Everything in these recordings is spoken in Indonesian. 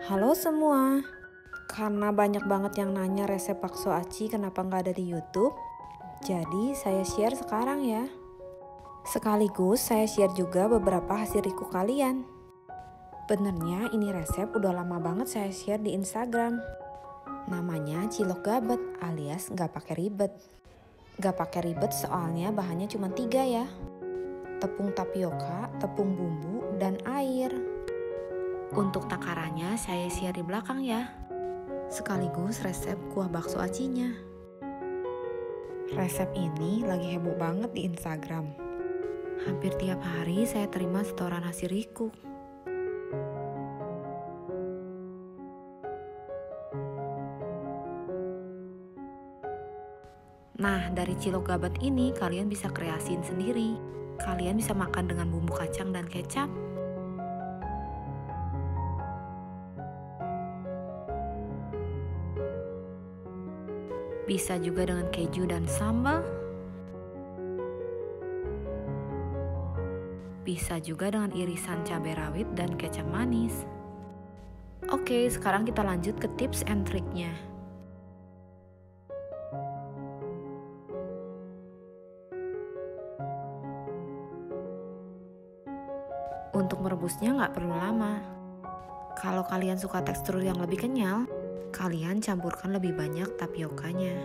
Halo semua, karena banyak banget yang nanya resep bakso aci kenapa nggak ada di YouTube, jadi saya share sekarang ya. Sekaligus saya share juga beberapa hasil riku kalian. Benernya ini resep udah lama banget saya share di Instagram. Namanya cilok gabet alias nggak pakai ribet. Nggak pakai ribet soalnya bahannya cuma 3 ya. Tepung tapioka, tepung bumbu, dan air. Untuk takarannya saya share di belakang ya. Sekaligus resep kuah bakso acinya. Resep ini lagi heboh banget di Instagram. Hampir tiap hari saya terima setoran hasil riku. Nah, dari cilok gabet ini kalian bisa kreasiin sendiri. Kalian bisa makan dengan bumbu kacang dan kecap. Bisa juga dengan keju dan sambal. Bisa juga dengan irisan cabai rawit dan kecap manis. Oke, sekarang kita lanjut ke tips and triknya. Untuk merebusnya nggak perlu lama. Kalau kalian suka tekstur yang lebih kenyal, kalian campurkan lebih banyak tapiokanya.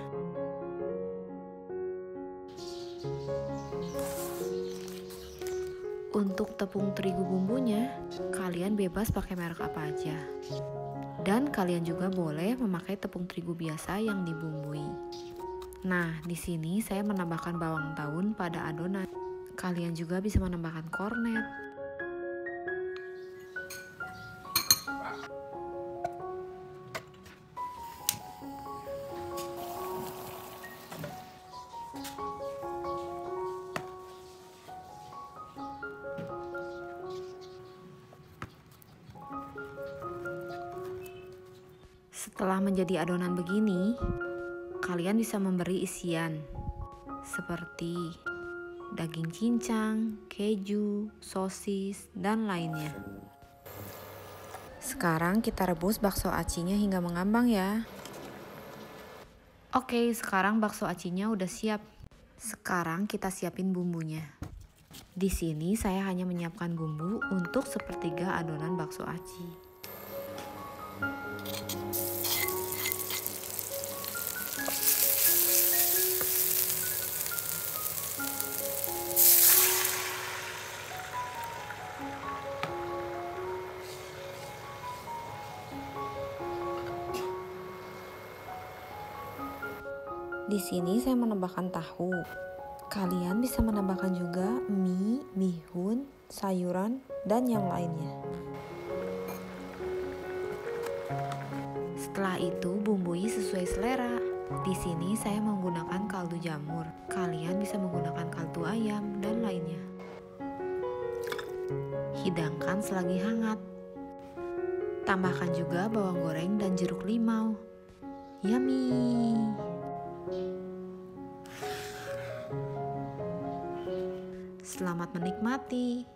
Untuk tepung terigu bumbunya, kalian bebas pakai merek apa aja. Dan kalian juga boleh memakai tepung terigu biasa yang dibumbui. Nah, di sini saya menambahkan bawang daun pada adonan. Kalian juga bisa menambahkan kornet. Setelah menjadi adonan begini, kalian bisa memberi isian seperti daging cincang, keju, sosis, dan lainnya. Sekarang kita rebus bakso acinya hingga mengambang ya. Oke, sekarang bakso acinya udah siap. Sekarang kita siapin bumbunya. Di sini saya hanya menyiapkan bumbu untuk sepertiga adonan bakso aci. Di sini saya menambahkan tahu. Kalian bisa menambahkan juga mie, bihun, sayuran, dan yang lainnya. Setelah itu bumbui sesuai selera. Di sini saya menggunakan kaldu jamur. Kalian bisa menggunakan kaldu ayam dan lainnya. Hidangkan selagi hangat. Tambahkan juga bawang goreng dan jeruk limau. Yummy! Selamat menikmati.